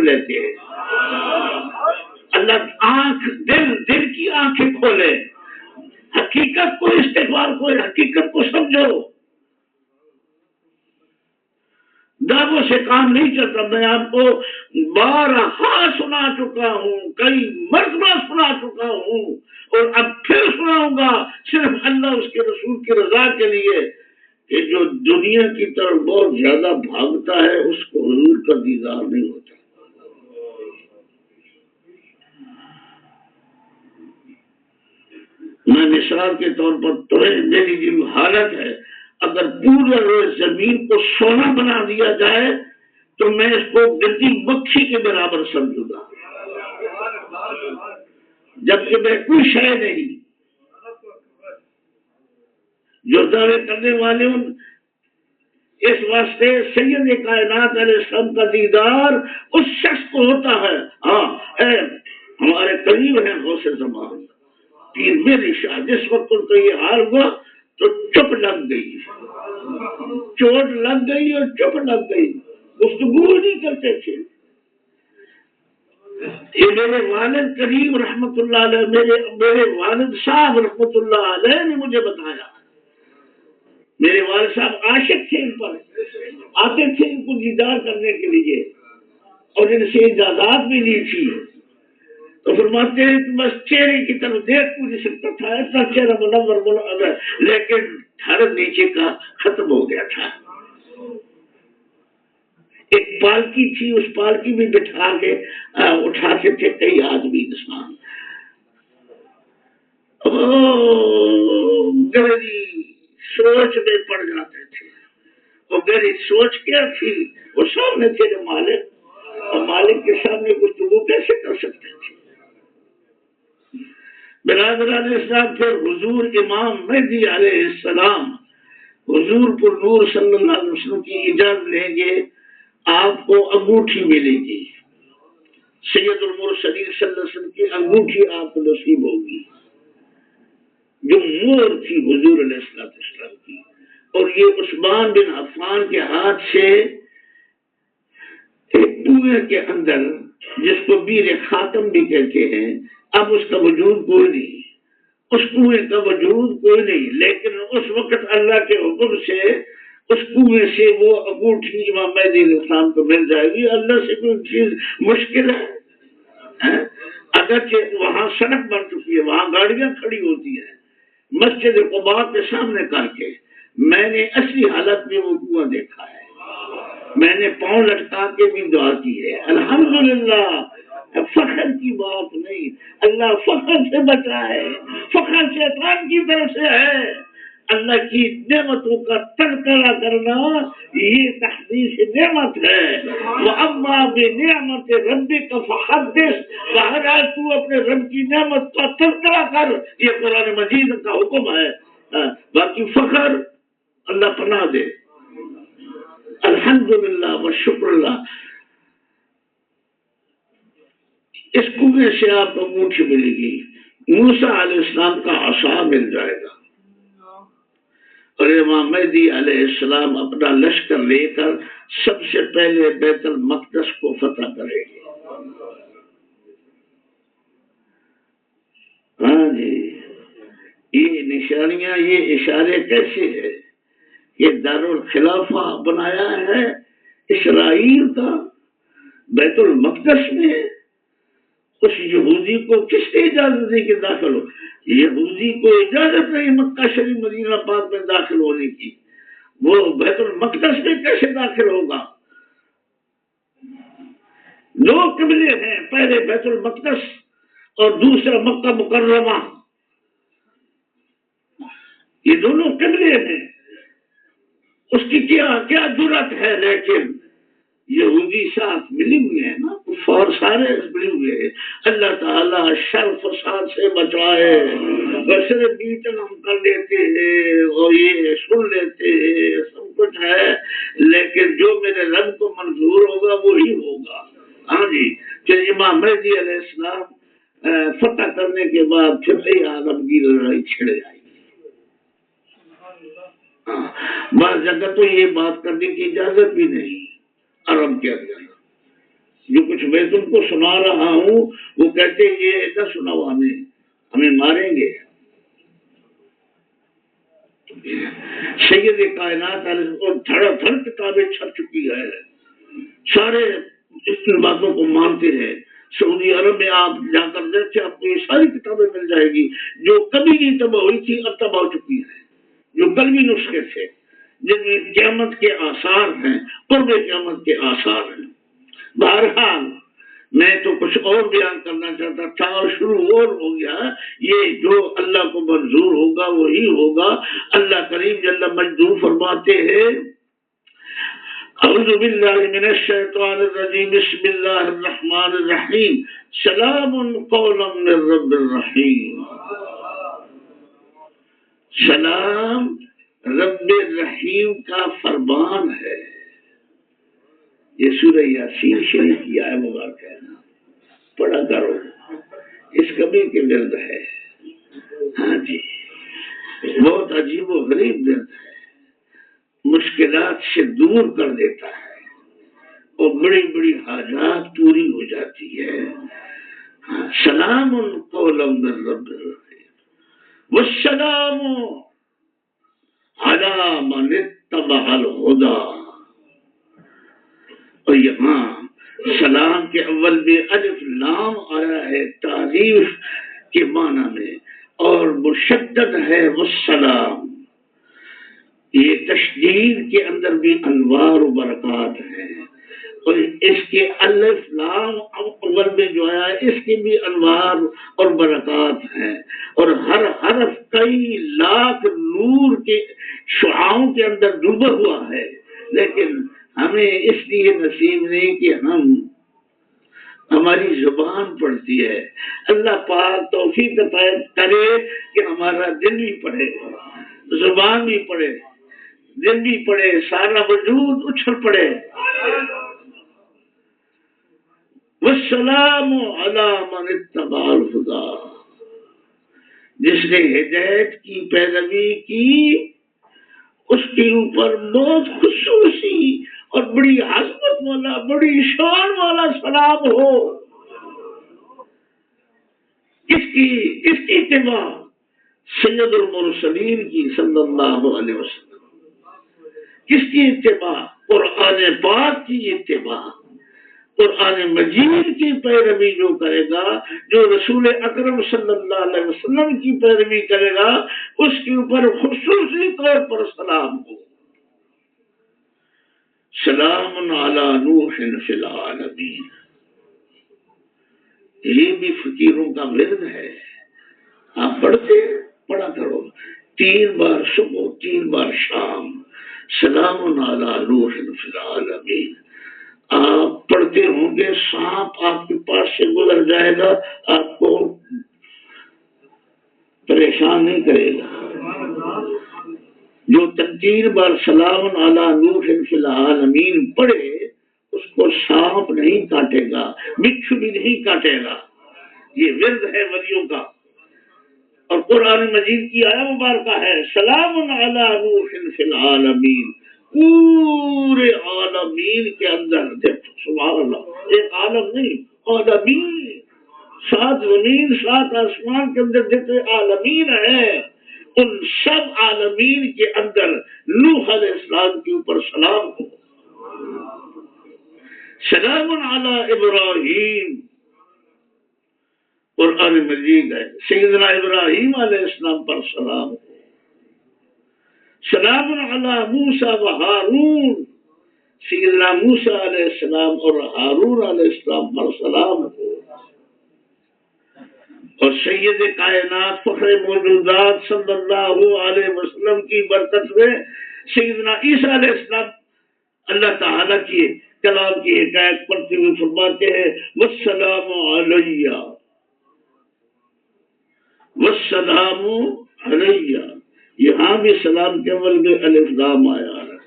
لیتے ہیں. اللہ آنکھ دل کی آنکھیں کھولے، حقیقت کو استقبال کو، حقیقت کو سمجھو. دعووں سے کام نہیں چلتا. میں آپ کو بارہا سنا چکا ہوں، کئی مرتبہ سنا چکا ہوں، اور اب پھر سناؤں گا، صرف اللہ اس کے رسول کی رضا کے لیے، کہ جو دنیا کی طرف بہت زیادہ بھاگتا ہے اس کو حضور کا دیدار نہیں ہوتا. میں مثال کے طور پر میری جو حالت ہے، اگر پورے زمین کو سونا بنا دیا جائے تو میں اس کو گدی مکھی کے برابر سمجھوں گا، جبکہ میں کوئی شے نہیں. جو دعوے کرنے والے اس واسطے سید کائنات علیہ السلام کا دیدار اس شخص کو ہوتا ہے. ہاں ہمارے قریب ہیں غوث زمان پیر میری شاہ، جس وقت ان کا یہ حال ہوا تو چپ لگ گئی، چوٹ لگ گئی اور چپ لگ گئی، گفتگو نہیں کرتے تھے. یہ میرے والد کریم رحمت اللہ علیہ، میرے والد صاحب رحمت اللہ علیہ نے مجھے بتایا. میرے والد صاحب عاشق تھے، ان پر آتے تھے ان کو دیدار کرنے کے لیے، اور ان سے اجازت بھی لی تھی. تو فرماتے ہیں کہ بس چہرے کی طرف دیکھ نہیں سکتا تھا، ایسا چہرہ منور، لیکن دھڑ نیچے کا ختم ہو گیا تھا. ایک پالکی تھی، اس پالکی میں بٹھا کے اٹھاتے تھے کئی آدمی انسان. گہری سوچ میں پڑ جاتے تھے. اور گہری سوچ کیا تھی؟ وہ سامنے تھے مالک، اور مالک کے سامنے گفتگو کیسے کر سکتے تھے؟ برادران اسلام، پھر حضور امام مہدی علیہ السلام حضور پر نور صلی اللہ علیہ وسلم کی اجازت لیں گے، آپ کو انگوٹھی ملے گی. سید المرسلین صلی اللہ علیہ وسلم کی انگوٹھی آپ کو نصیب ہوگی، جو مور تھی حضور علیہ السلام کی. اور یہ عثمان بن عفان کے ہاتھ سے ایک کنویں کے اندر، جس کو بیر خاتم بھی کہتے ہیں، اب اس کا وجود کوئی نہیں، اس کنویں کا وجود کوئی نہیں، لیکن اس وقت اللہ کے حکم سے اس کنویں سے وہ انگوٹھی امام مہدی علیہ السلام کو مل جائے گی. اللہ سے کوئی چیز مشکل ہے؟ اگرچہ وہاں سڑک بن چکی ہے، وہاں گاڑیاں کھڑی ہوتی ہیں، مسجد قباء کے سامنے کر کے میں نے اصلی حالت میں وہ کنواں دیکھا ہے. میں نے پاؤں لٹکا کے بھی دعا کی ہے. الحمدللہ، فخر کی بات نہیں، اللہ فخر سے بچا ہے، فخر شیطان کی طرف سے ہے. اللہ کی نعمتوں کا تذکرہ کرنا یہ تحدیث نعمت ہے. وَأَمَّا بِنِعْمَةِ رَبِّكَ فَحَدِّثْ، بہرحال تو اپنے رب کی نعمت کا تذکرہ کر، یہ قرآن مجید کا حکم ہے. باقی فخر اللہ پناہ دے. الحمدللہ والشکر اللہ. اس کنویں سے آپ کو انگوٹھی ملے گی، موسیٰ علیہ السلام کا عصا مل جائے گا، اور امام مہدی علیہ السلام اپنا لشکر لے کر سب سے پہلے بیت المقدس کو فتح کریں گے. ہاں جی، یہ نشانیاں، یہ اشارے کیسے ہیں؟ یہ دارالخلافہ بنایا ہے اسرائیل کا بیت المقدس میں. اس یہودی کو کس نے اجازت دی کہ داخل ہو؟ یہودی کو اجازت نہیں مکہ شریف مدینہ پاک میں داخل ہونے کی، وہ بیت المقدس میں کیسے داخل ہوگا؟ دو قبلے ہیں، پہلے بیت المقدس اور دوسرا مکہ مکرمہ، یہ دونوں قبلے ہیں. اس کی کیا جرات ہے؟ لیکن یہودی ساتھ ملی ہوئے ہیں نا، کفار سارے ملے ہوئے ہیں. اللہ تعالیٰ شر فساد سے بچائے. بشر میٹنگ ہم کر لیتے ہیں اور یہ سن لیتے ہیں، سب کچھ ہے، لیکن جو میرے رب کو منظور ہوگا وہی ہوگا. ہاں جی، کہ امام مہدی علیہ السلام فتح کرنے کے بعد پھر عالمگیر لڑائی چھڑ جائے گی. بعض جگہ تو یہ بات کرنے کی اجازت بھی نہیں عرب کے اندر. جو کچھ میں تم کو سنا رہا ہوں وہ کہتے یہ نہ سناؤ ہمیں ماریں گے. سید کائنات دھڑا دھڑ کتابیں چھپ چکی ہے، سارے اس باتوں کو مانتے ہیں. سعودی عرب میں آپ جا کر دیکھیں آپ کو یہ ساری کتابیں مل جائے گی جو کبھی نہیں تباہ ہوئی تھی اب تباہ ہو چکی ہیں، جو قلبی نسخے تھے جن میں قیامت کے آثار ہیں، قرب قیامت کے آثار ہیں. بہرحال میں تو کچھ اور بیان کرنا چاہتا تھا اور شروع اور ہو گیا. یہ جو اللہ کو منظور ہوگا وہی ہوگا. اللہ کریم جل مجدہ فرماتے ہیں اعوذ باللہ من الشیطان الرجیم بسم اللہ الرحمن الرحیم سلام قولا من رب الرحیم. سلام رب الرحیم کا فرمان ہے. یہ سورہ یاسین شریف کی آیت مبارک ہے، پڑھا کرو، اس کبھی کے ورد ہے. ہاں جی، بہت عجیب و غریب ورد ہے، مشکلات سے دور کر دیتا ہے اور بڑی بڑی حاجات پوری ہو جاتی ہے. سلام قولا من رب الرحیم والسلام علی من اتبع الہدی. اور یہاں سلام کے اول میں الف لام آیا ہے تعریف کے معنی میں اور مشدد ہے والسلام. یہ تشدید کے اندر بھی انوار و برکات ہیں اور اس کے الف لام اول میں جو آیا ہے اس کے بھی انوار اور برکات ہیں اور ہر حرف کئی لاکھ نور کے شعاعوں کے اندر ڈوبا ہوا ہے. لیکن ہمیں اس لیے نصیب نہیں کہ ہماری زبان پڑھتی ہے. اللہ پاک توفیق عطا کرے کہ ہمارا دل بھی پڑھے، زبان بھی پڑھے، دل بھی پڑھے، سارا وجود اچھل پڑے. والسلام علی من اتبع الہدی. جس نے ہدایت کی پیروی کی اس کے اوپر بہت خصوصی اور بڑی عظمت والا بڑی شان والا سلام ہو. کس کی اتباع؟ سید المرسلین کی صلی اللہ علیہ وسلم. کس کی اتباع؟ قرآن پاک کی اتباع. قرآن مجید کی پیروی جو کرے گا، جو رسول اکرم صلی اللہ علیہ وسلم کی پیروی کرے گا، اس کے اوپر خصوصی طور پر سلام ہو. سلام علی نوح فی العالمین. یہ بھی فقیروں کا ورد ہے، آپ پڑھا کرو 3 بار صبح 3 بار شام. سلام علی نوح فی العالمین. آپ پڑھتے ہوں گے سانپ آپ کے پاس سے گزر جائے گا، آپ کو پریشان نہیں کرے گا. جو 3 بار سلام علی نوح فی العالمین پڑھے اس کو سانپ نہیں کاٹے گا، بچھو بھی نہیں کاٹے گا. یہ ورد ہے ولیوں کا. اور قرآن مجید کی آیت مبارکہ ہے سلام علی نوح فی العالمین. پورے عالمین کے اندر دیکھو سبحان اللہ، ایک عالم نہیں، عالمین، 7 زمین 7 آسمان کے اندر جتنے عالمین ہیں ان سب عالمین کے اندر نوح علیہ السلام کے اوپر سلام ہو. سلام علی ابراہیم. قرآن مجید ہے سیدنا ابراہیم علیہ السلام پر سلام ہو. سلام علی موسیٰ و ہارون. سیدنا موسیٰ علیہ السلام اور ہارون علیہ السلام پر سلام ہو. اور سید کائنات فخر موجودات صلی اللہ علیہ وسلم کی برکت میں سیدنا عیسیٰ علیہ السلام اللہ تعالیٰ کی کلام کی حکایت پڑھتے ہوئے فرماتے ہیں والسلام علیہ والسلام علیہ. یہاں بھی سلام کے اول میں الف لام آیا ہے.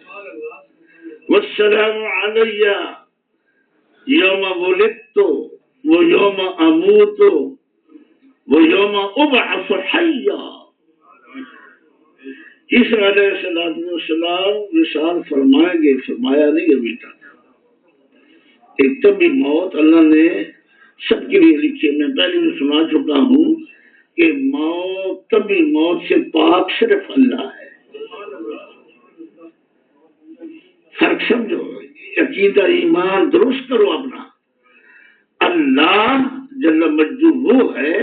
والسلام علیہ یوم ولدت و یوم اموت و یوم ابعث حیا. عیسیٰ علیہ السلام وصال فرمائیں گے، فرمایا نہیں ابھی تک. ایک طبی موت اللہ نے سب کے لیے لکھی ہے. میں پہلے بھی سنا چکا ہوں کہ موت طبی موت سے پاک صرف اللہ ہے. فرق سمجھو، عقیدہ ایمان درست کرو اپنا. اللہ جل مجدہ وہ ہے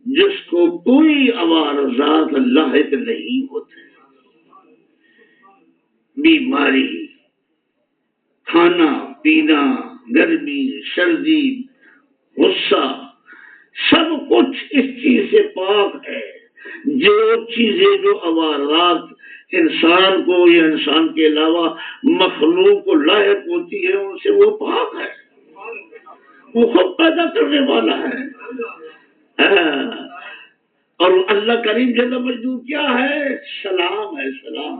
جس کو کوئی عوارضات لاحق نہیں ہوتے. بیماری، کھانا پینا، گرمی سردی، غصہ، سب کچھ اس چیز سے پاک ہے. جو چیزیں جو عوارضات انسان کو یا انسان کے علاوہ مخلوق کو لاحق ہوتی ہے ان سے وہ پاک ہے. وہ خود پیدا کرنے والا ہے. اور اللہ کریم جل مجدہ کیا ہے؟ سلام ہے. سلام،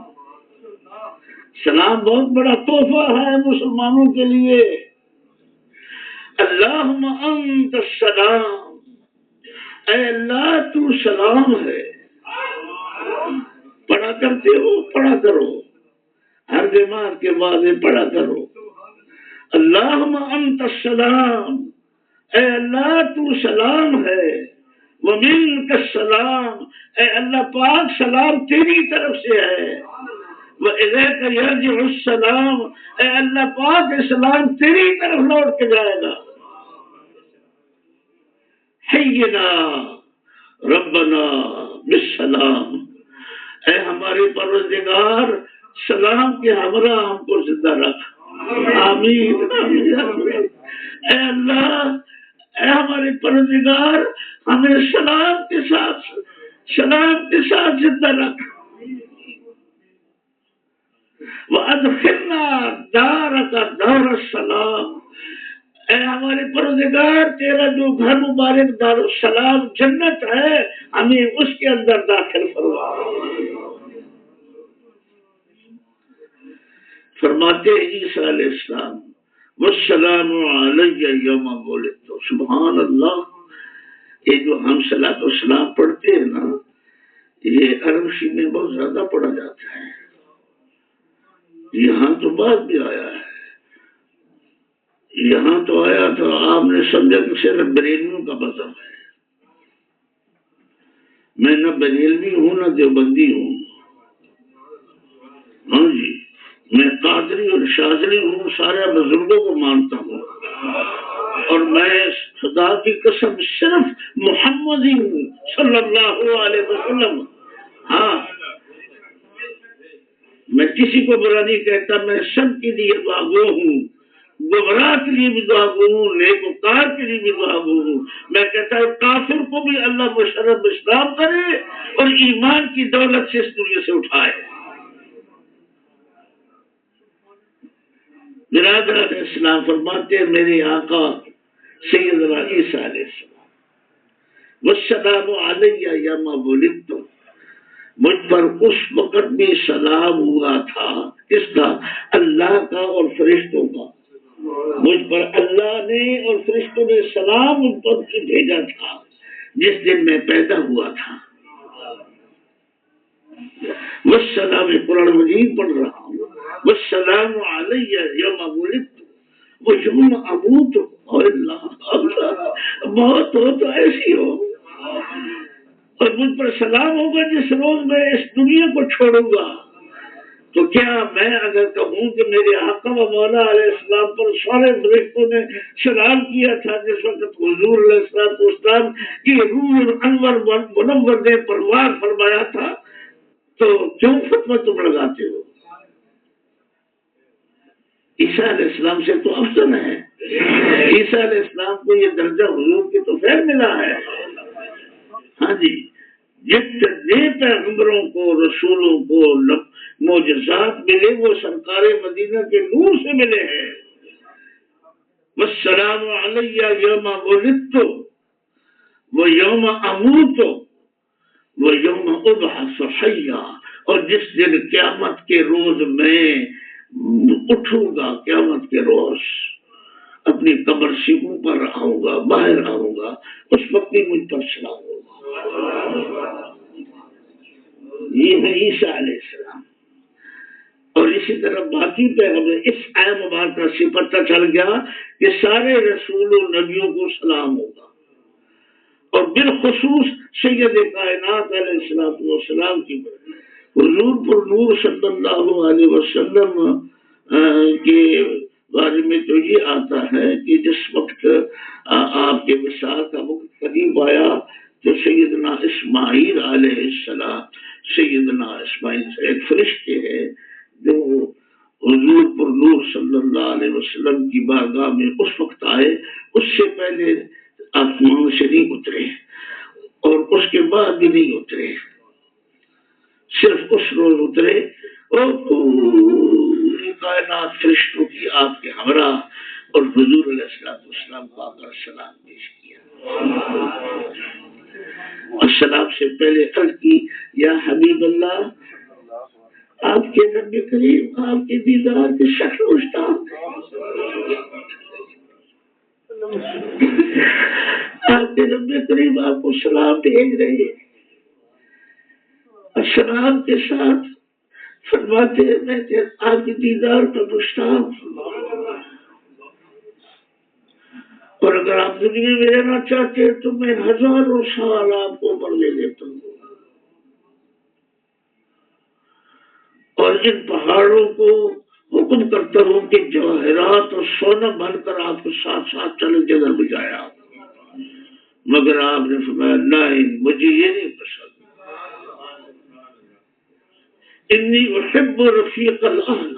سلام بہت بڑا تحفہ ہے مسلمانوں کے لیے. اللہم انت السلام، اے اللہ تو سلام ہے. پڑھا کرتے ہو؟ پڑھا کرو، ہر بیمار کے بعد پڑھا کرو. اللہم انت السلام، اے اللہ تو سلام ہے. ومنک السلام، اے اللہ پاک سلام تیری طرف سے ہے. وَإِلَيْكَ يَرْجِعُ السَّلَامُ، اے اللہ پاک سلام تیری طرف لوٹ کے جائے گا. حینا ربنا بالسلام، اے ہمارے پروردگار سلام کے ہمراہ ہم کو زندہ رکھ. آمین. اے اللہ، اے ہمارے پروردگار ہمیں سلام کے ساتھ زندہ رکھ. وَأَدْخِلْنَا دَارَكَ دَارَ السَّلَامِ، اے ہمارے پروردگار تیرا جو گھر مبارک دار السلام جنت ہے ہمیں اس کے اندر داخل فرما. فرماتے ہیں عیسیٰ علیہ السلام والسلام علی یوم ولدت. سبحان اللہ. یہ جو ہم صلاۃ والسلام پڑھتے ہیں نا، یہ عربی میں بہت زیادہ پڑھا جاتا ہے. یہاں تو بعد بھی آیا ہے. یہاں تو آیا تو آپ نے سمجھا کہ صرف بریلویوں کا مذہب ہے. میں نہ بریلوی ہوں نہ دیوبندی ہوں. ہاں جی، میں قادری اور شاذلی ہوں. سارے بزرگوں کو مانتا ہوں اور میں خدا کی قسم صرف محمدی ہوں صلی اللہ علیہ وسلم. ہاں، میں کسی کو برا نہیں کہتا. میں سب کے لیے دعاگو ہوں، گمراہ کے لیے بھی دعاگو ہوں، نیکوکار کے لیے بھی دعاگو ہوں. میں کہتا ہوں کافر کو بھی اللہ مشرف اسلام کرے اور ایمان کی دولت سے اس دنیا سے اٹھائے. برادران اسلام فرماتے ہیں میرے آقا سیدنا عیسیٰ علیہ السلام والسلام علیہ یوم ولدت، مجھ پر اس وقت بھی سلام ہوا تھا. کس کا؟ اللہ کا اور فرشتوں کا. مجھ پر اللہ نے اور فرشتوں نے سلام ان پر بھیجا تھا جس دن میں پیدا ہوا تھا. والسلام، قرآن مجید پڑھ رہا ہوں. والسلام علیہ یوم ولدت ویوم اموت. اور اللہ موت ہو تو ایسی ہو، اور مجھ پر سلام ہوگا جس روز میں اس دنیا کو چھوڑوں گا. تو کیا میں اگر کہوں کہ میرے آقا و مولا علیہ السلام پر سارے فرشتوں نے سلام کیا تھا جس وقت حضور علیہ السلام کی روح انور منور نے پرواز فرمایا تھا، تو کیوں فتویٰ تم لگاتے ہو؟ عیسیٰ علیہ السلام سے تو افضل ہے. عیسیٰ علیہ السلام کو یہ درجہ حضور کی تو خیر ملا ہے. ہاں جی، جتنے پیغمبروں کو رسولوں کو معجزات ملے وہ سرکار مدینہ کے نور سے ملے ہیں. والسلام علیہ یوم ولدت ویوم اموت ویوم ابعث حیا. اور جس دن قیامت کے روز میں اٹھوں گا، قیامت کے روز اپنی قبر سے اوپر آؤں گا، باہر آؤں گا، اس وقت بھی مجھ پر سلام ہوگا. یہ ہے عیسیٰ علیہ السلام. اور اسی طرح باقی پہ ہمیں اس آئے مبارکہ سے پتہ چل گیا کہ سارے رسول و نبیوں کو سلام ہوگا، اور بالخصوص سید کائنات علیہ الصلوۃ والسلام کی حضور پر نور صلی اللہ علیہ وسلم کے بارے میں تو یہ آتا ہے کہ جس وقت آپ کے وصال کا وقت قریب آیا تو سیدنا اسماعیل علیہ السلام، سیدنا اسماعیل سے ایک فرشتے ہیں جو حضور پر نور صلی اللہ علیہ وسلم کی بارگاہ میں اس وقت آئے، اس سے پہلے آسمان سے نہیں اترے اور اس کے بعد بھی نہیں اترے، صرف اس روز اترے اور پوری کائنات فرشتوں کی آپ کے ہمراہ اور حضور علیہ السلام کو آ کر سلام پیش کیا، اور سلام سے پہلے عرض کی یا حبیب اللہ، آپ کے نبی کریم آپ کے دیدار کے شکل مشتاق آپ کے نبی کریم آپ کو سلام بھیج رہے ہیں، السلام کے ساتھ فرماتے ہیں میں آپ کے دیدار کا مشتاق ہوں، اور اگر آپ دنیا میں رہنا چاہتے ہیں تو میں ہزاروں سال آپ کو عمر دے دیتا ہوں، اور ان پہاڑوں کو حکم کرتا ہوں کہ جواہرات اور سونا بن کر آپ کو ساتھ ساتھ چلے جگہ بجایا، مگر آپ نے فرمایا نہیں، مجھے یہ نہیں پسند، انی احب رفیق الاعلی،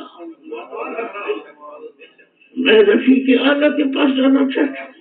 میں رفیق اعلیٰ کے پاس جانا چاہتا ہوں،